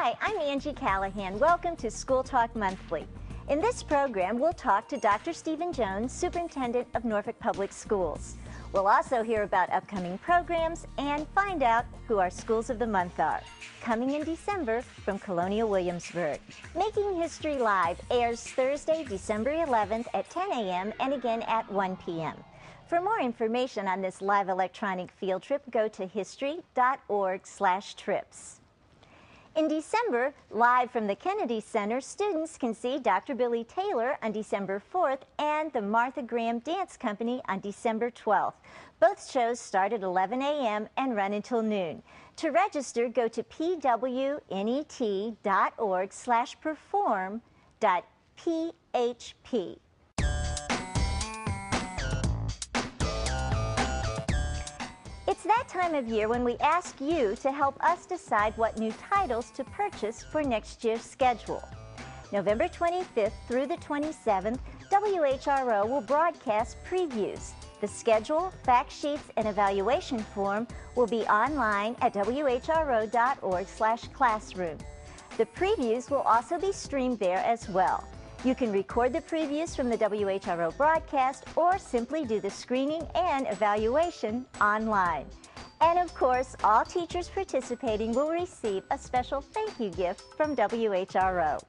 Hi, I'm Angie Callahan. Welcome to School Talk Monthly. In this program, we'll talk to Dr. Stephen Jones, Superintendent of Norfolk Public Schools. We'll also hear about upcoming programs and find out who our Schools of the Month are. Coming in December from Colonial Williamsburg. Making History Live airs Thursday, December 11th at 10 a.m. and again at 1 p.m. For more information on this live electronic field trip, go to history.org/trips. In December, live from the Kennedy Center, students can see Dr. Billy Taylor on December 4th and the Martha Graham Dance Company on December 12th. Both shows start at 11 a.m. and run until noon. To register, go to pwnet.org/perform.php. It's that time of year when we ask you to help us decide what new titles to purchase for next year's schedule. November 25th through the 27th, WHRO will broadcast previews. The schedule, fact sheets, and evaluation form will be online at whro.org/classroom. The previews will also be streamed there as well. You can record the previews from the WHRO broadcast or simply do the screening and evaluation online. And of course, all teachers participating will receive a special thank you gift from WHRO.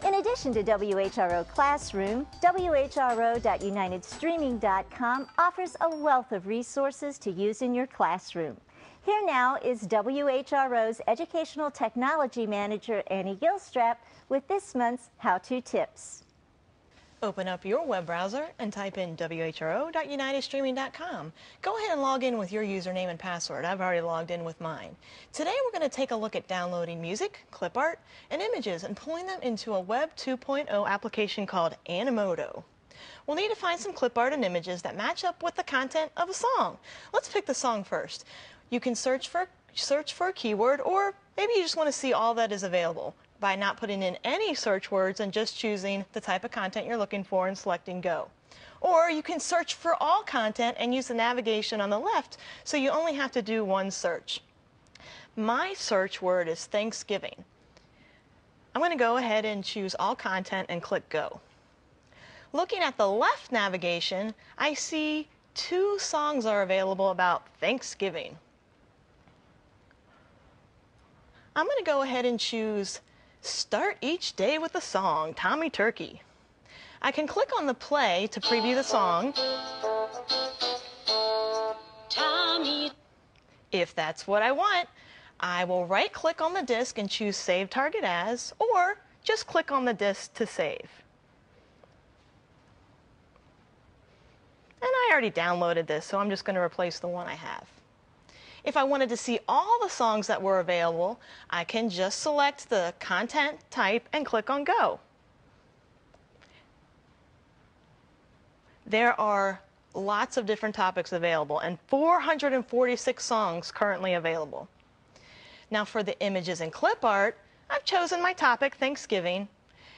In addition to WHRO Classroom, whro.unitedstreaming.com offers a wealth of resources to use in your classroom. Here now is WHRO's Educational Technology Manager, Annie Gilstrap, with this month's How-To Tips. Open up your web browser and type in whro.unitedstreaming.com. Go ahead and log in with your username and password. I've already logged in with mine. Today we're going to take a look at downloading music, clip art, and images and pulling them into a Web 2.0 application called Animoto. We'll need to find some clip art and images that match up with the content of a song. Let's pick the song first. You can search for a keyword, or maybe you just want to see all that is available by not putting in any search words and just choosing the type of content you're looking for and selecting go. Or you can search for all content and use the navigation on the left, so you only have to do one search. My search word is Thanksgiving. I'm going to go ahead and choose all content and click go. Looking at the left navigation, I see 2 songs are available about Thanksgiving. I'm going to go ahead and choose Start Each Day with a Song, Tommy Turkey. I can click on the play to preview the song. Tommy. If that's what I want, I will right-click on the disc and choose Save Target As, or just click on the disc to save. And I already downloaded this, so I'm just going to replace the one I have. If I wanted to see all the songs that were available, I can just select the content type and click on Go. There are lots of different topics available and 446 songs currently available. Now for the images and clip art, I've chosen my topic, Thanksgiving,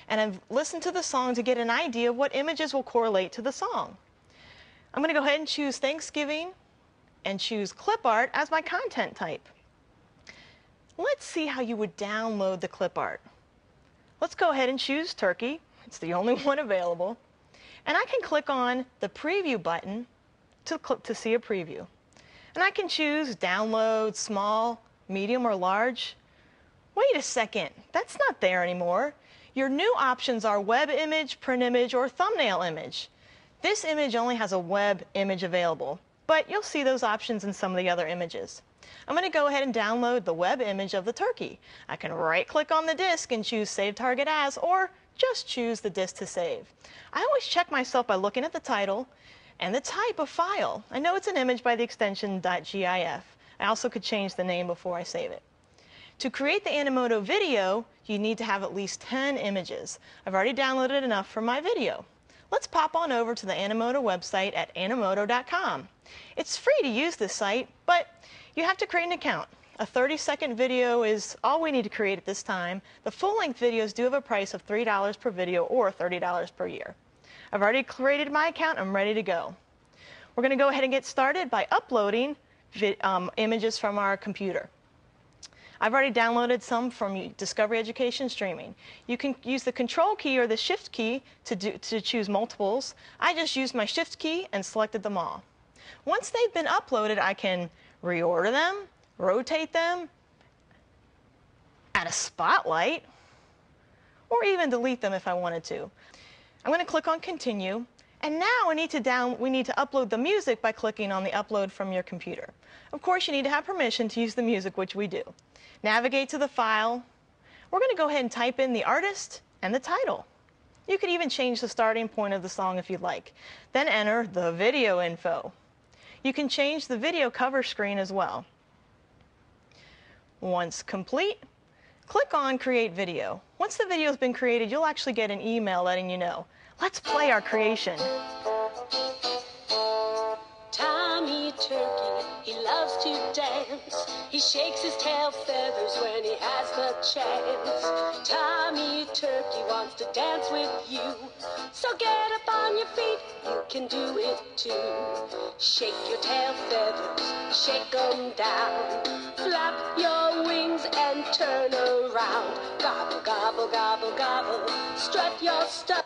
and I've listened to the song to get an idea of what images will correlate to the song. I'm going to go ahead and choose Thanksgiving and choose clip art as my content type. Let's see how you would download the clip art. Let's go ahead and choose Turkey. It's the only one available. And I can click on the preview button to see a preview. And I can choose download, small, medium, or large. Wait a second, that's not there anymore. Your new options are web image, print image, or thumbnail image. This image only has a web image available, but you'll see those options in some of the other images. I'm going to go ahead and download the web image of the turkey. I can right-click on the disk and choose Save Target As, or just choose the disk to save. I always check myself by looking at the title and the type of file. I know it's an image by the extension .gif. I also could change the name before I save it. To create the Animoto video, you need to have at least 10 images. I've already downloaded enough for my video. Let's pop on over to the Animoto website at animoto.com. It's free to use this site, but you have to create an account. A 30-second video is all we need to create at this time. The full-length videos do have a price of $3 per video or $30 per year. I've already created my account. I'm ready to go. We're going to go ahead and get started by uploading images from our computer. I've already downloaded some from Discovery Education Streaming. You can use the Control key or the Shift key to choose multiples. I just used my Shift key and selected them all. Once they've been uploaded, I can reorder them, rotate them, add a spotlight, or even delete them if I wanted to. I'm going to click on Continue, and now we need to upload the music by clicking on the Upload from your computer. Of course, you need to have permission to use the music, which we do. Navigate to the file. We're going to go ahead and type in the artist and the title. You could even change the starting point of the song if you'd like. Then enter the video info. You can change the video cover screen as well. Once complete, click on Create Video. Once the video has been created, you'll actually get an email letting you know. Let's play our creation. Tommy Turkey, he loves to dance. He shakes his tail feathers when he has the chance. Tommy Turkey wants to dance with you. So get up on your feet, you can do it too. Shake your tail feathers, shake 'em down. Flap your wings and turn around. Gobble, gobble, gobble, gobble, strut your stuff.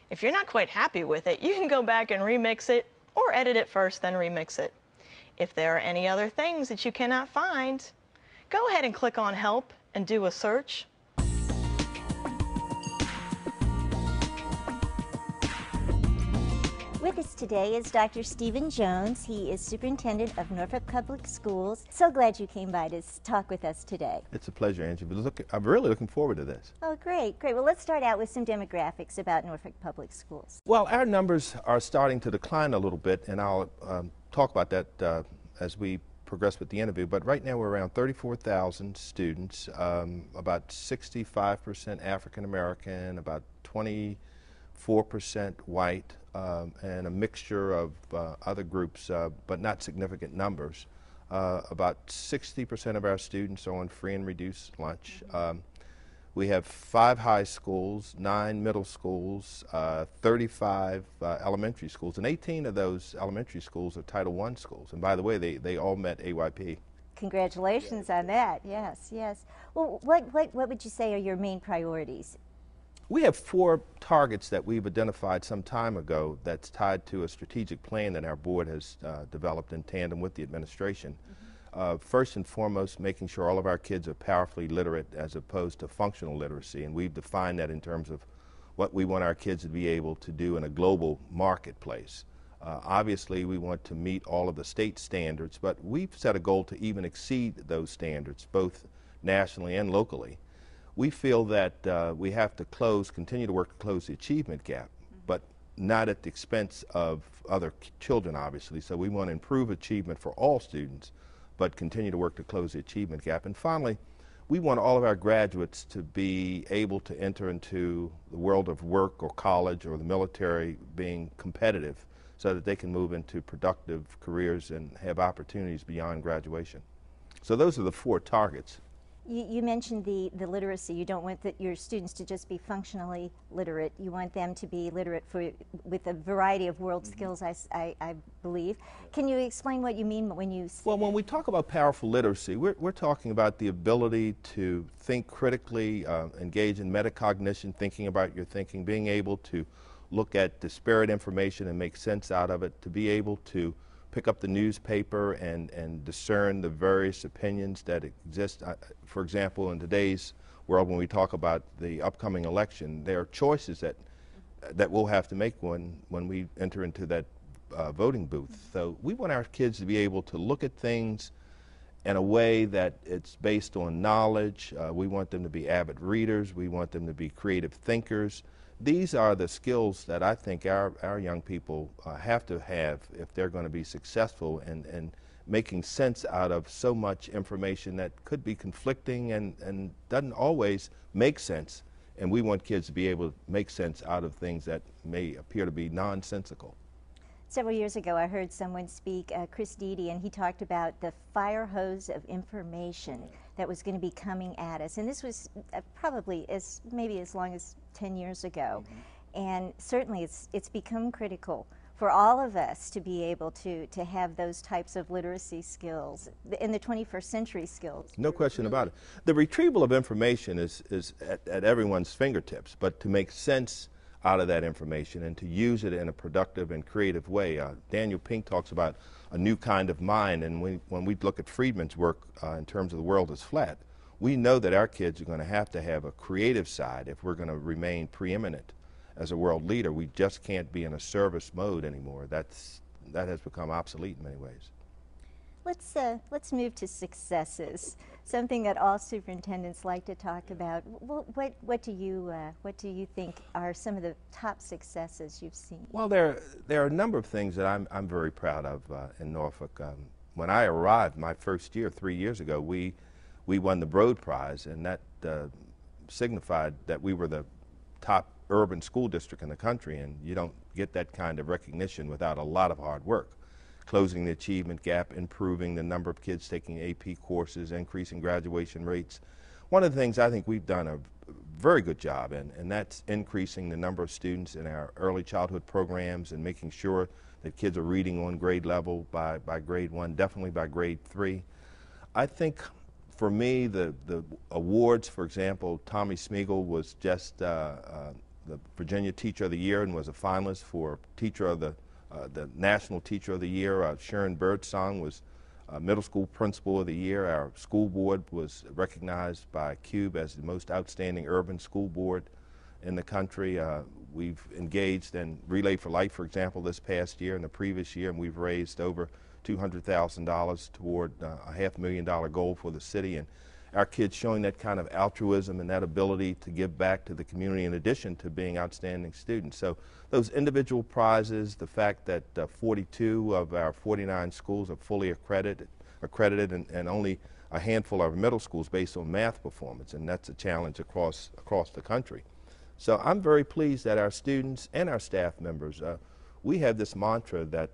If you're not quite happy with it, you can go back and remix it, or edit it first, then remix it. If there are any other things that you cannot find, go ahead and click on Help and do a search. With us today is Dr. Stephen Jones. He is Superintendent of Norfolk Public Schools. So glad you came by to talk with us today. It's a pleasure, Angie. I'm really looking forward to this. Oh, great, great. Well, let's start out with some demographics about Norfolk Public Schools. Well, our numbers are starting to decline a little bit, and I'll talk about that as we progress with the interview. But right now we're around 34,000 students, about 65% African American, about 24% white, and a mixture of other groups, but not significant numbers. About 60% of our students are on free and reduced lunch. We have 5 high schools, 9 middle schools, 35 elementary schools, and 18 of those elementary schools are Title I schools. And by the way, they all met AYP. Congratulations on that. Yes, yes. Well, what would you say are your main priorities? We have 4 targets that we've identified some time ago that's tied to a strategic plan that our board has developed in tandem with the administration. First and foremost, making sure all of our kids are powerfully literate as opposed to functional literacy, and we've defined that in terms of what we want our kids to be able to do in a global marketplace. Obviously, we want to meet all of the state standards, but we've set a goal to even exceed those standards, both nationally and locally. We feel that we have to continue to work to close the achievement gap, but not at the expense of other children, obviously. So we want to improve achievement for all students, but continue to work to close the achievement gap. And finally, we want all of our graduates to be able to enter into the world of work or college or the military being competitive so that they can move into productive careers and have opportunities beyond graduation. So those are the 4 targets. You mentioned the literacy. You don't want your students to just be functionally literate. You want them to be literate with a variety of world skills, I believe. Can you explain what you mean when you... Well, when we talk about powerful literacy, we're talking about the ability to think critically, engage in metacognition, thinking about your thinking, being able to look at disparate information and make sense out of it, to be able to pick up the newspaper and discern the various opinions that exist. For example, in today's world, when we talk about the upcoming election, there are choices that we'll have to make when we enter into that voting booth. So we want our kids to be able to look at things in a way that it's based on knowledge. We want them to be avid readers. We want them to be creative thinkers. These are the skills that I think our young people have to have if they're going to be successful in making sense out of so much information that could be conflicting and doesn't always make sense. And we want kids to be able to make sense out of things that may appear to be nonsensical. Several years ago, I heard someone speak, Chris Deedy, and he talked about the fire hose of information that was going to be coming at us. And this was probably maybe as long as 10 years ago. And certainly it's become critical. for all of us to be able to have those types of literacy skills, in the 21st century skills. No question about it. The retrieval of information is at everyone's fingertips, but to make sense out of that information and to use it in a productive and creative way. Daniel Pink talks about a new kind of mind, and when we look at Friedman's work in terms of the world is flat, we know that our kids are going to have a creative side if we're going to remain preeminent as a world leader. We just can't be in a service mode anymore. That has become obsolete in many ways. Let's move to successes, something that all superintendents like to talk about. What do you think are some of the top successes you've seen? Well, there are a number of things that I'm very proud of in Norfolk. When I arrived my first year, 3 years ago, we won the Broad Prize, and that signified that we were the top urban school district in the country, and you don't get that kind of recognition without a lot of hard work. Closing the achievement gap, improving the number of kids taking AP courses, increasing graduation rates. One of the things I think we've done a very good job in, and that's increasing the number of students in our early childhood programs and making sure that kids are reading on grade level by grade 1, definitely by grade 3. I think for me, the awards, for example, Tommy Smeagol was just the Virginia Teacher of the Year and was a finalist for Teacher of the National Teacher of the Year. Sharon Birdsong was Middle School Principal of the Year. Our school board was recognized by CUBE as the most outstanding urban school board in the country. We've engaged in Relay for Life, for example, this past year and the previous year, and we've raised over $200,000 toward a $500,000 goal for the city. And our kids showing that kind of altruism and that ability to give back to the community in addition to being outstanding students. So those individual prizes, the fact that 42 of our 49 schools are fully accredited and only a handful of middle schools based on math performance, and that's a challenge across the country. So I'm very pleased that our students and our staff members, we have this mantra that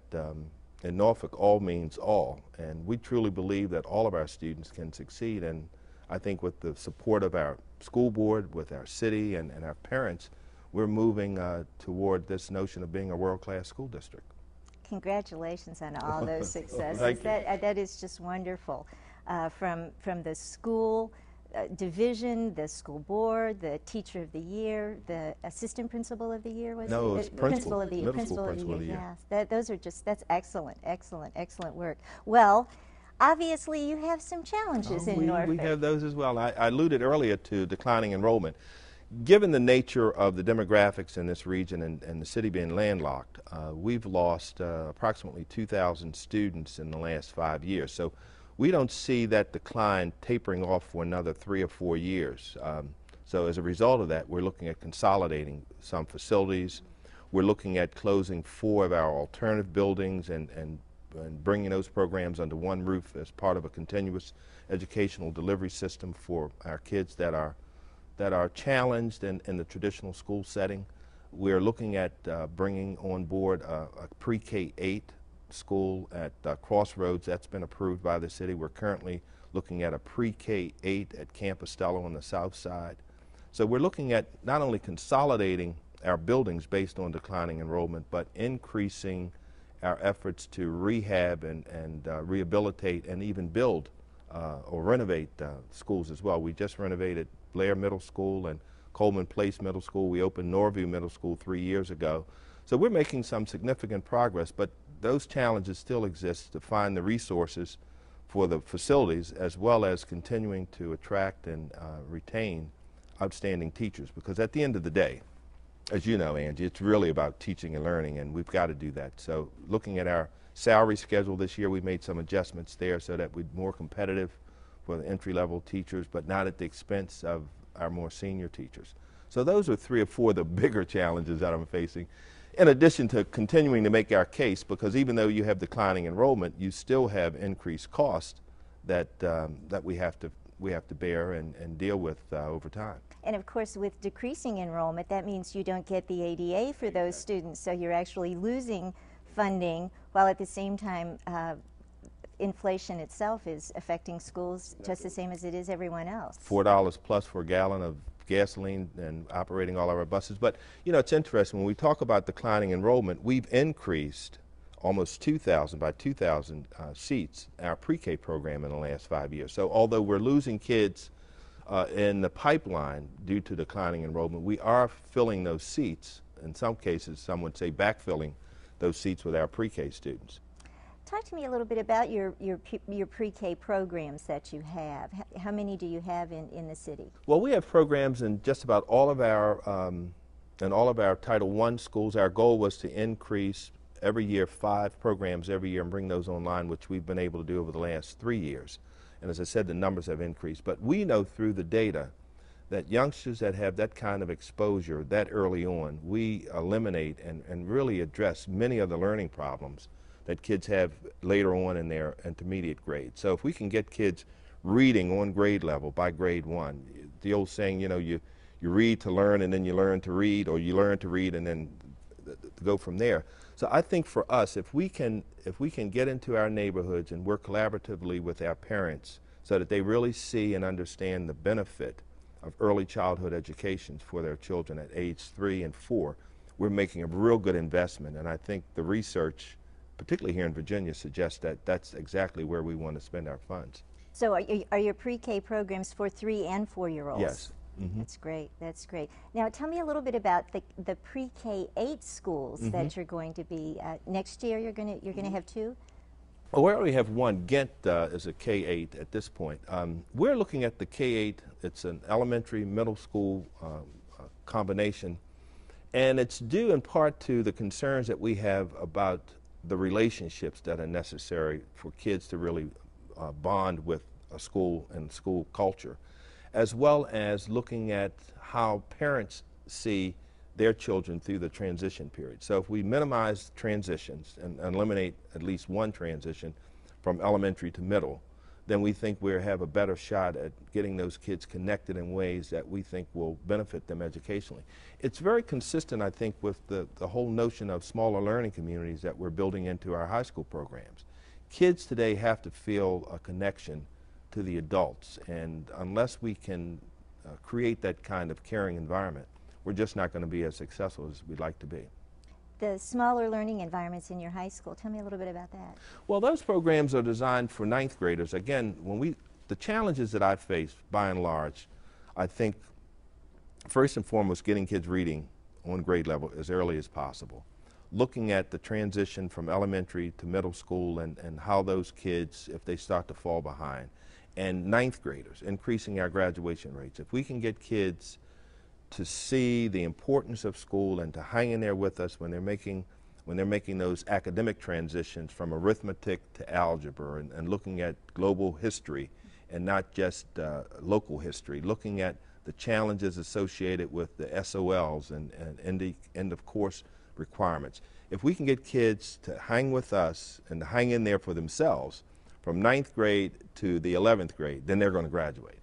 in Norfolk, all means all, and we truly believe that all of our students can succeed. And I think with the support of our school board, with our city and our parents, we're moving toward this notion of being a world-class school district. Congratulations on all those successes. Thank you. That is just wonderful. From the school division, the school board, the Teacher of the Year, the Assistant Principal of the Year, was no, it? It's Principal of the Year. Middle School Principal of the Year. Yeah, those are just, that's excellent, excellent, excellent work. Well, obviously you have some challenges in Norfolk. We have those as well. I alluded earlier to declining enrollment. Given the nature of the demographics in this region and the city being landlocked, we've lost approximately 2,000 students in the last 5 years. So we don't see that decline tapering off for another 3 or 4 years. So as a result of that, we're looking at consolidating some facilities. We're looking at closing 4 of our alternative buildings and bringing those programs under one roof as part of a continuous educational delivery system for our kids that are challenged in the traditional school setting. We're looking at bringing on board a pre-K-8 school at Crossroads. That's been approved by the city. We're currently looking at a pre-K-8 at Camp Estella on the south side. So we're looking at not only consolidating our buildings based on declining enrollment, but increasing our efforts to rehab and rehabilitate and even build or renovate schools as well. We just renovated Blair Middle School and Coleman Place Middle School. We opened Norview Middle School 3 years ago. So we're making some significant progress, but those challenges still exist to find the resources for the facilities as well as continuing to attract and retain outstanding teachers, because at the end of the day, as you know, Angie, it's really about teaching and learning, and we've got to do that. So looking at our salary schedule this year, we made some adjustments there so that we're more competitive for the entry-level teachers, but not at the expense of our more senior teachers. So those are 3 or 4 of the bigger challenges that I'm facing, in addition to continuing to make our case, because even though you have declining enrollment, you still have increased costs that we have to bear and deal with over time. And of course, with decreasing enrollment, that means you don't get the ADA for those students, so you're actually losing funding, while at the same time inflation itself is affecting schools just the same as it is everyone else. $4 plus for a gallon of gasoline and operating all of our buses. But, you know, it's interesting, when we talk about declining enrollment, we've increased almost 2,000 seats our pre-K program in the last 5 years. So although we're losing kids in the pipeline due to declining enrollment, we are filling those seats. In some cases, some would say backfilling those seats with our pre-K students. Talk to me a little bit about your pre-K programs that you have. How many do you have in the city? Well, we have programs in just about all of our Title I schools. Our goal was to increase every year 5 programs every year and bring those online, which we've been able to do over the last 3 years. And as I said, the numbers have increased. But we know through the data that youngsters that have that kind of exposure that early on, we eliminate and really address many of the learning problems that kids have later on in their intermediate grades. So if we can get kids reading on grade level by grade 1, the old saying, you know, you read to learn and then you learn to read, or you learn to read and then go from there. So I think for us, if we can get into our neighborhoods and work collaboratively with our parents so that they really see and understand the benefit of early childhood education for their children at age 3 and 4, we're making a real good investment. And I think the research, particularly here in Virginia, suggests that that's exactly where we want to spend our funds. So are your pre-K programs for 3 and 4-year-olds? Yes. Mm-hmm. That's great. That's great. Now tell me a little bit about the pre-K 8 schools that you're going to be next year. You're going to have 2. Well, we already have 1. Ghent is a K-8 at this point. We're looking at the K-8. It's an elementary, middle school combination, and it's due in part to the concerns that we have about the relationships that are necessary for kids to really bond with a school and school culture, as well as looking at how parents see their children through the transition period. So if we minimize transitions and eliminate at least one transition from elementary to middle, then we think we have a better shot at getting those kids connected in ways that we think will benefit them educationally. It's very consistent, I think, with the whole notion of smaller learning communities that we're building into our high school programs. Kids today have to feel a connection to the adults, and unless we can create that kind of caring environment, we're just not going to be as successful as we'd like to be. The smaller learning environments in your high school, tell me a little bit about that. Well, those programs are designed for 9th graders. Again, the challenges that I face, by and large, I think first and foremost getting kids reading on grade level as early as possible. Looking at the transition from elementary to middle school and how those kids, if they start to fall behind. And 9th graders, increasing our graduation rates. If we can get kids to see the importance of school and to hang in there with us when they're making those academic transitions from arithmetic to algebra and looking at global history and not just local history, looking at the challenges associated with the SOLs and end of course requirements. If we can get kids to hang with us and to hang in there for themselves from 9th grade to the 11th grade, then they're going to graduate.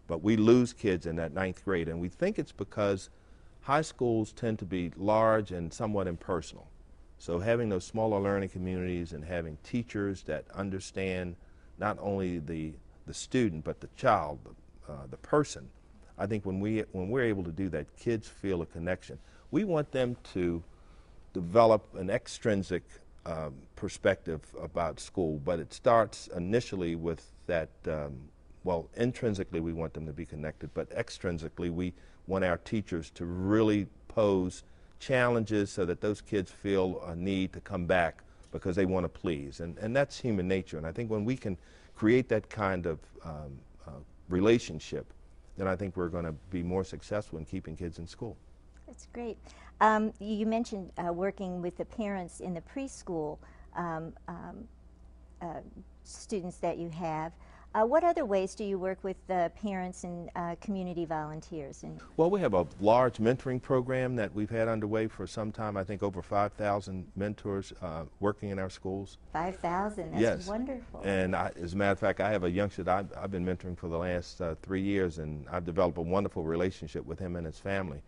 But we lose kids in that 9th grade, and we think it's because high schools tend to be large and somewhat impersonal. So having those smaller learning communities and having teachers that understand not only the student but the child, the person, I think when we're able to do that, kids feel a connection. We want them to develop an extrinsic perspective about school, but it starts initially with that well, intrinsically we want them to be connected, but extrinsically we want our teachers to really pose challenges so that those kids feel a need to come back because they want to please. And that's human nature. And I think when we can create that kind of relationship, then I think we're going to be more successful in keeping kids in school. That's great. You mentioned working with the parents in the preschool students that you have. What other ways do you work with the parents and community volunteers? Well, we have a large mentoring program that we've had underway for some time. I think over 5,000 mentors working in our schools. 5,000, that's yes. Wonderful. And as a matter of fact, I have a youngster that I've been mentoring for the last 3 years, and I've developed a wonderful relationship with him and his family.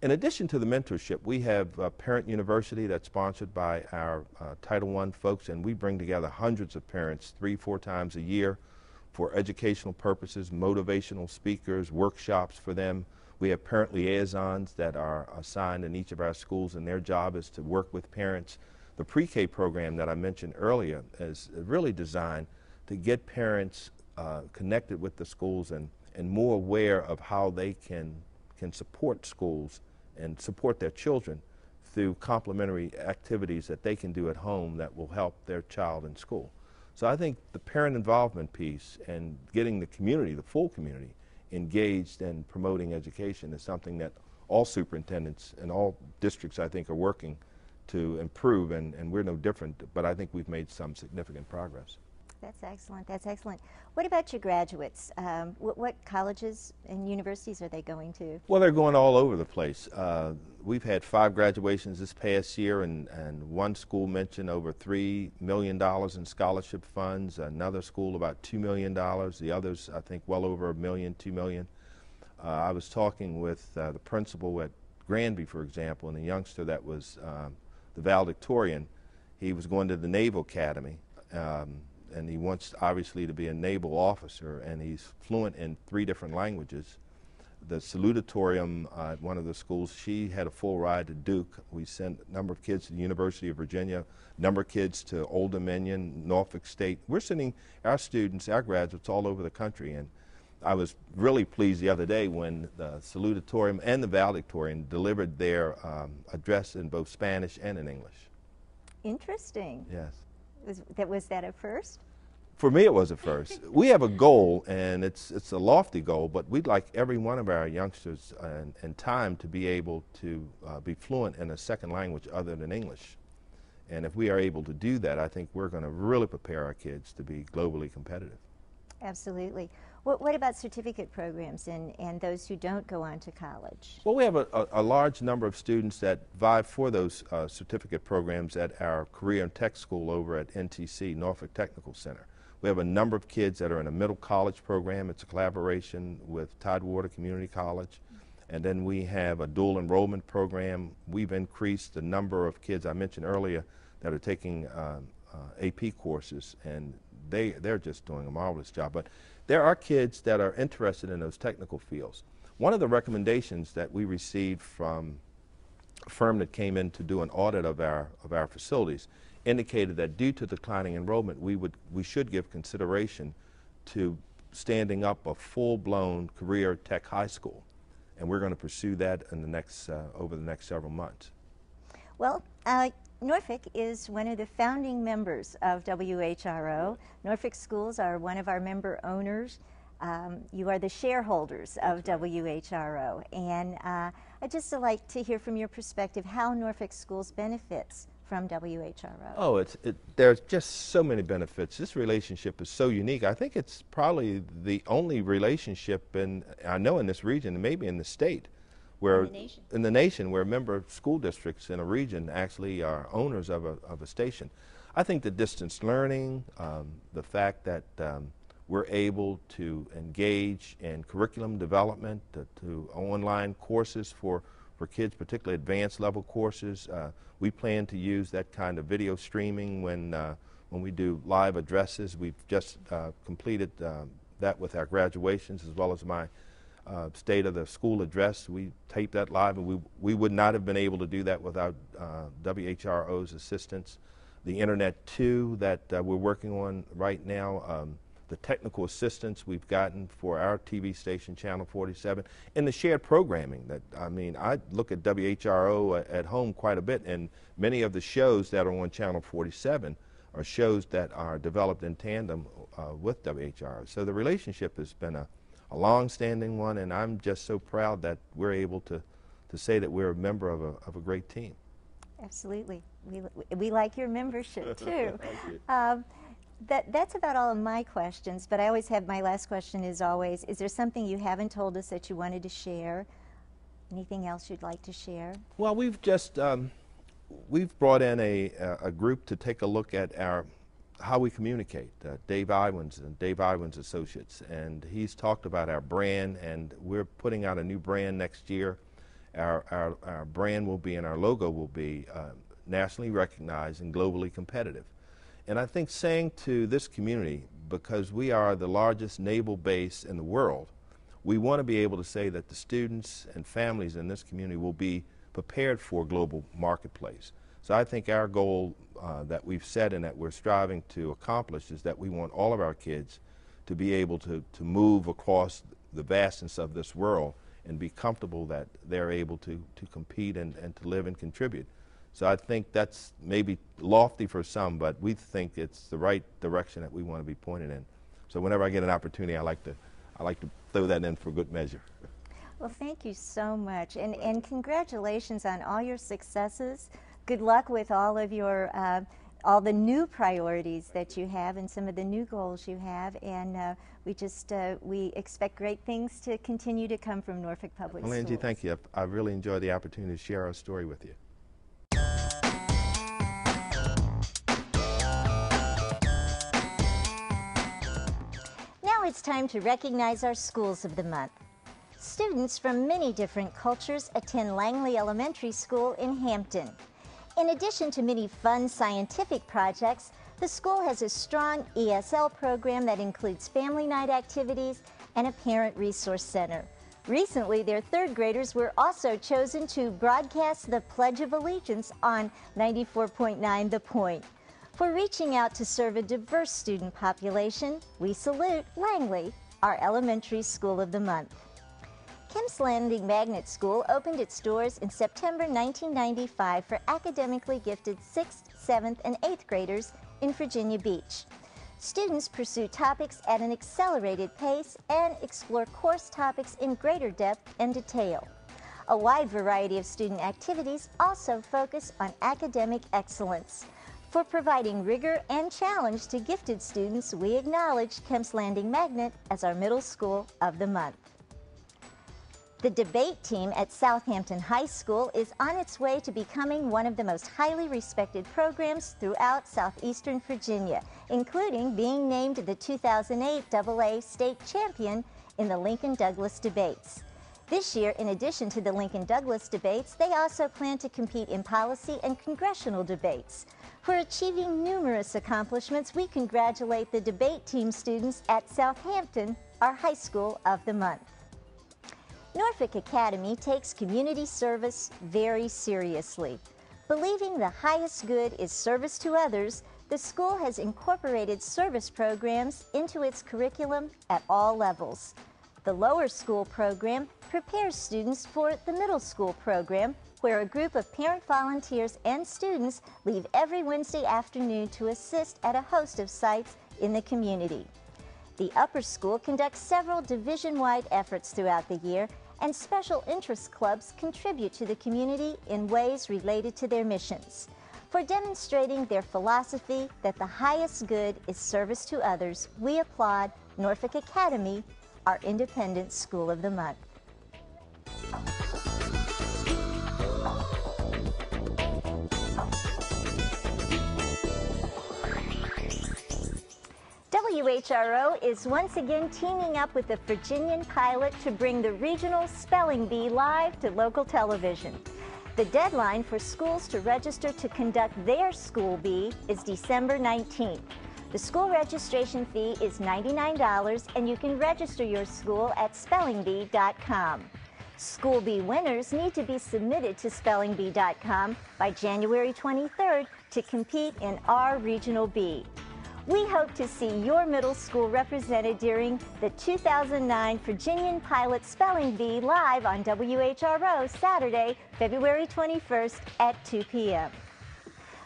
In addition to the mentorship, we have a parent university that's sponsored by our Title I folks, and we bring together hundreds of parents 3-4 times a year for educational purposes, motivational speakers, workshops for them. We have parent liaisons that are assigned in each of our schools, and their job is to work with parents. The pre-K program that I mentioned earlier is really designed to get parents connected with the schools and more aware of how they can support schools and support their children through complementary activities that they can do at home that will help their child in school. So I think the parent involvement piece and getting the community, the full community, engaged in promoting education is something that all superintendents and all districts, I think, are working to improve, and we're no different, but I think we've made some significant progress. That's excellent. That's excellent. What about your graduates? What colleges and universities are they going to? Well, they're going all over the place. We've had 5 graduations this past year, and one school mentioned over $3 million in scholarship funds, another school about $2 million, the others, I think, well over $1 million, $2 million. I was talking with the principal at Granby, for example, and a youngster that was the valedictorian. He was going to the Naval Academy. And he wants, obviously, to be a naval officer, and he's fluent in 3 different languages. The salutatorium at one of the schools, she had a full ride to Duke. We sent a number of kids to the University of Virginia, a number of kids to Old Dominion, Norfolk State. We're sending our students, our graduates, all over the country, and I was really pleased the other day when the salutatorium and the valedictorian delivered their address in both Spanish and in English. Interesting. Yes. Was that a first? For me, it was a first. We have a goal, and it's a lofty goal, but we'd like every one of our youngsters in time to be able to be fluent in a second language other than English. And if we are able to do that, I think we're going to really prepare our kids to be globally competitive. Absolutely. What about certificate programs and those who don't go on to college? Well, we have a large number of students that vie for those certificate programs at our Career and Tech School over at NTC, Norfolk Technical Center. We have a number of kids that are in a middle college program. It's a collaboration with Tidewater Community College. And then we have a dual enrollment program. We've increased the number of kids I mentioned earlier that are taking AP courses, and they're just doing a marvelous job. But there are kids that are interested in those technical fields. One of the recommendations that we received from a firm that came in to do an audit of our facilities indicated that due to declining enrollment, we should give consideration to standing up a full-blown career tech high school, and we're going to pursue that in the next over the next several months. Well, Norfolk is one of the founding members of WHRO. Norfolk schools are one of our member owners. You are the shareholders of WHRO, and I'd just like to hear from your perspective how Norfolk schools benefits from WHRO. Oh, there's just so many benefits. This relationship is so unique. I think it's probably the only relationship I know in this region, and maybe in the state, where in the nation where member school districts in a region actually are owners of a station. I think the distance learning, the fact that we're able to engage in curriculum development, to online courses for kids, particularly advanced level courses. We plan to use that kind of video streaming when we do live addresses. We've just completed that with our graduations, as well as my State of the School address. We taped that live, and we would not have been able to do that without WHRO's assistance. The Internet 2 that we're working on right now, the technical assistance we've gotten for our TV station, Channel 47, and the shared programming. I look at WHRO at home quite a bit, and many of the shows that are on Channel 47 are shows that are developed in tandem with WHRO. So the relationship has been a long-standing one, and I'm just so proud that we're able to say that we're a member of a great team. Absolutely. We like your membership, too. That's about all of my questions, but I always have my last question is always, is there something you haven't told us that you wanted to share? Anything else you'd like to share? Well, we've just we've brought in a group to take a look at how we communicate. Dave Iwins and Dave Iwins Associates, and he's talked about our brand, and we're putting out a new brand next year. Our brand will be, and our logo will be nationally recognized and globally competitive. And I think saying to this community, because we are the largest naval base in the world, we want to be able to say that the students and families in this community will be prepared for a global marketplace. So I think our goal that we've set and that we're striving to accomplish is that we want all of our kids to be able to move across the vastness of this world and be comfortable that they're able to compete and to live and contribute. So I think that's maybe lofty for some, but we think it's the right direction that we want to be pointed in. So whenever I get an opportunity, I like to throw that in for good measure. Well, thank you so much, and congratulations on all your successes. Good luck with all of your all the new priorities that you have and some of the new goals you have, and we expect great things to continue to come from Norfolk Public Schools. Well, Angie, thank you. I really enjoyed the opportunity to share our story with you. Now it's time to recognize our Schools of the Month. Students from many different cultures attend Langley Elementary School in Hampton. In addition to many fun scientific projects, the school has a strong ESL program that includes family night activities and a parent resource center. Recently, their third graders were also chosen to broadcast the Pledge of Allegiance on 94.9 The Point. For reaching out to serve a diverse student population, we salute Langley, our elementary school of the month. Kemp's Landing Magnet School opened its doors in September 1995 for academically gifted 6th, 7th, and 8th graders in Virginia Beach. Students pursue topics at an accelerated pace and explore course topics in greater depth and detail. A wide variety of student activities also focus on academic excellence. For providing rigor and challenge to gifted students, we acknowledge Kemp's Landing Magnet as our middle school of the month. The debate team at Southampton High School is on its way to becoming one of the most highly respected programs throughout southeastern Virginia, including being named the 2008 AA State Champion in the Lincoln Douglas Debates. This year, in addition to the Lincoln Douglas Debates, they also plan to compete in policy and congressional debates. For achieving numerous accomplishments, we congratulate the debate team students at Southampton, our High School of the Month. Norfolk Academy takes community service very seriously. Believing the highest good is service to others, the school has incorporated service programs into its curriculum at all levels. The lower school program prepares students for the middle school program, where a group of parent volunteers and students leave every Wednesday afternoon to assist at a host of sites in the community. The upper school conducts several division-wide efforts throughout the year, and special interest clubs contribute to the community in ways related to their missions. For demonstrating their philosophy that the highest good is service to others, we applaud Norfolk Academy, our independent school of the month. WHRO is once again teaming up with the Virginian Pilot to bring the regional Spelling Bee live to local television. The deadline for schools to register to conduct their school bee is December 19th. The school registration fee is $99, and you can register your school at spellingbee.com. School bee winners need to be submitted to spellingbee.com by January 23rd to compete in our regional bee. We hope to see your middle school represented during the 2009 Virginian Pilot Spelling Bee live on WHRO Saturday, February 21st at 2 p.m.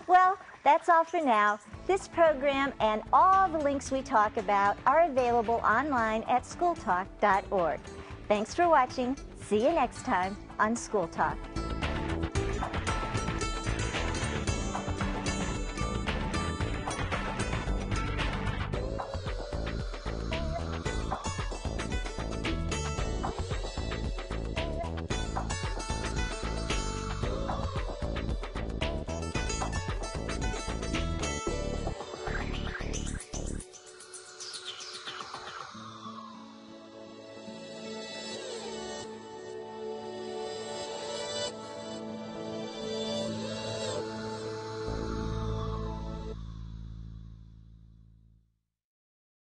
Well, that's all for now. This program and all the links we talk about are available online at schooltalk.org. Thanks for watching. See you next time on School Talk.